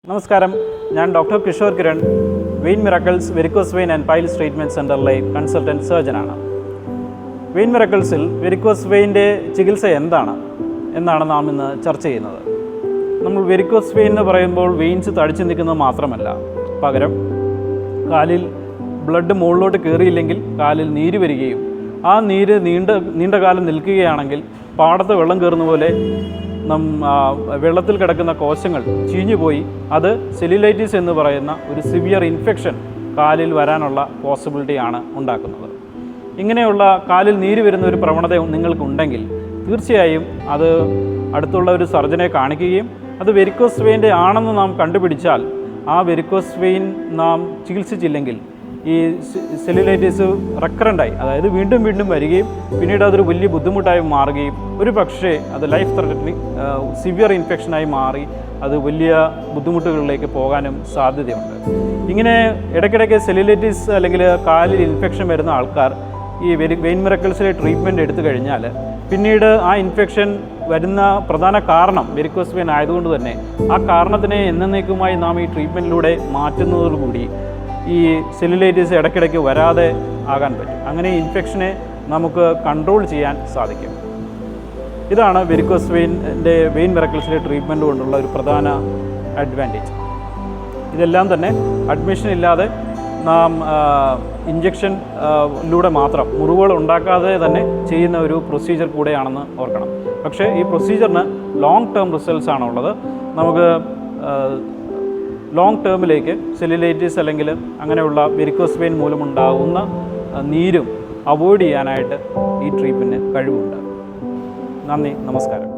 നമസ്കാരം, ഞാൻ doctor Kishore Kiran, vein miracles varicose vein and piles treatment സെൻ്ററിലെ കൺസൾട്ടൻറ്റ് സർജനാണ്. വെയിൻ മിറക്കിൾസിൽ വെരിക്കോസ് വെയിൻ്റെ ചികിത്സ എന്നാണ് നാം ഇന്ന് ചർച്ച ചെയ്യുന്നത്. നമ്മൾ വെരിക്കോസ് വെയിൻ എന്ന് പറയുമ്പോൾ വെയിൻസ് തടിച്ചു നിൽക്കുന്നത് മാത്രമല്ല, പകരം കാലിൽ ബ്ലഡ് മുകളിലോട്ട് കയറിയില്ലെങ്കിൽ കാലിൽ നീര് വരികയും ആ നീര് നീണ്ട കാലം നിൽക്കുകയാണെങ്കിൽ പാടത്ത് വെള്ളം കയറുന്ന പോലെ വെള്ളത്തിൽ കിടക്കുന്ന കോശങ്ങൾ ചീഞ്ഞുപോയി അത് സെല്ലുലൈറ്റിസ് എന്ന് പറയുന്ന ഒരു സിവിയർ ഇൻഫെക്ഷൻ കാലിൽ വരാനുള്ള പോസിബിലിറ്റിയാണ് ഉണ്ടാക്കുന്നത്. ഇങ്ങനെയുള്ള കാലിൽ നീര് വരുന്ന ഒരു പ്രവണത നിങ്ങൾക്കുണ്ടെങ്കിൽ തീർച്ചയായും അത് അടുത്തുള്ള ഒരു സർജനെ കാണിക്കുകയും അത് വെരിക്കോസ് വെയിൻ്റെ ആണെന്ന് നാം കണ്ടുപിടിച്ചാൽ ആ വെരിക്കോസ് വെയിൻ നാം ചികിത്സിച്ചില്ലെങ്കിൽ ഈ സെല്ലുലൈറ്റിസ് റെക്കറൻ്റായി, അതായത് വീണ്ടും വീണ്ടും വരികയും പിന്നീട് അതൊരു വലിയ ബുദ്ധിമുട്ടായി മാറുകയും ഒരു പക്ഷേ അത് ലൈഫ് ത്രെറ്റനിങ് സിവിയർ ഇൻഫെക്ഷനായി മാറി അത് വലിയ ബുദ്ധിമുട്ടുകളിലേക്ക് പോകാനും സാധ്യതയുണ്ട്. ഇങ്ങനെ ഇടയ്ക്കിടയ്ക്ക് സെല്ലുലൈറ്റിസ് അല്ലെങ്കിൽ കാലിൽ ഇൻഫെക്ഷൻ വരുന്ന ആൾക്കാർ ഈ വെയിൻ മിറക്കിൾസിലെ ട്രീറ്റ്മെൻറ്റ് എടുത്തു കഴിഞ്ഞാൽ പിന്നീട് ആ ഇൻഫെക്ഷൻ വരുന്ന പ്രധാന കാരണം വെരിക്കോസ് വെയിൻ ആയതുകൊണ്ട് തന്നെ ആ കാരണത്തിനെ എന്നേക്കുമായി നാം ഈ ട്രീറ്റ്മെൻറ്റിലൂടെ മാറ്റുന്നതോടുകൂടി ഈ സെല്ലുലൈറ്റിസ് ഇടയ്ക്കിടയ്ക്ക് വരാതെ ആകാൻ പറ്റും. അങ്ങനെ ഇൻഫെക്ഷനെ നമുക്ക് കൺട്രോൾ ചെയ്യാൻ സാധിക്കും. ഇതാണ് വെരിക്കോസ് വെയിൻ മിറക്കിൾസിലെ ട്രീറ്റ്മെൻറ്റ് കൊണ്ടുള്ള ഒരു പ്രധാന അഡ്വാൻറ്റേജ്. ഇതെല്ലാം തന്നെ അഡ്മിഷൻ ഇല്ലാതെ നാം ഇഞ്ചക്ഷനിലൂടെ മാത്രം മുറിവുകൾ ഉണ്ടാക്കാതെ തന്നെ ചെയ്യുന്ന ഒരു പ്രൊസീജിയർ കൂടെയാണെന്ന് ഓർക്കണം. പക്ഷേ ഈ പ്രൊസീജിയറിന് ലോങ് ടേം റിസൾട്ട്സ് ആണുള്ളത്. നമുക്ക് ലോങ് ടേമിലേക്ക് സെല്ലുലൈറ്റിസ് അല്ലെങ്കിൽ അങ്ങനെയുള്ള വെരിക്കോസ് വെയിൻ മൂലമുണ്ടാകുന്ന നീരും അവോയ്ഡ് ചെയ്യാനായിട്ട് ഈ ട്രീറ്റ്മെൻറ്റിന് കഴിവുണ്ട്. നന്ദി, നമസ്കാരം.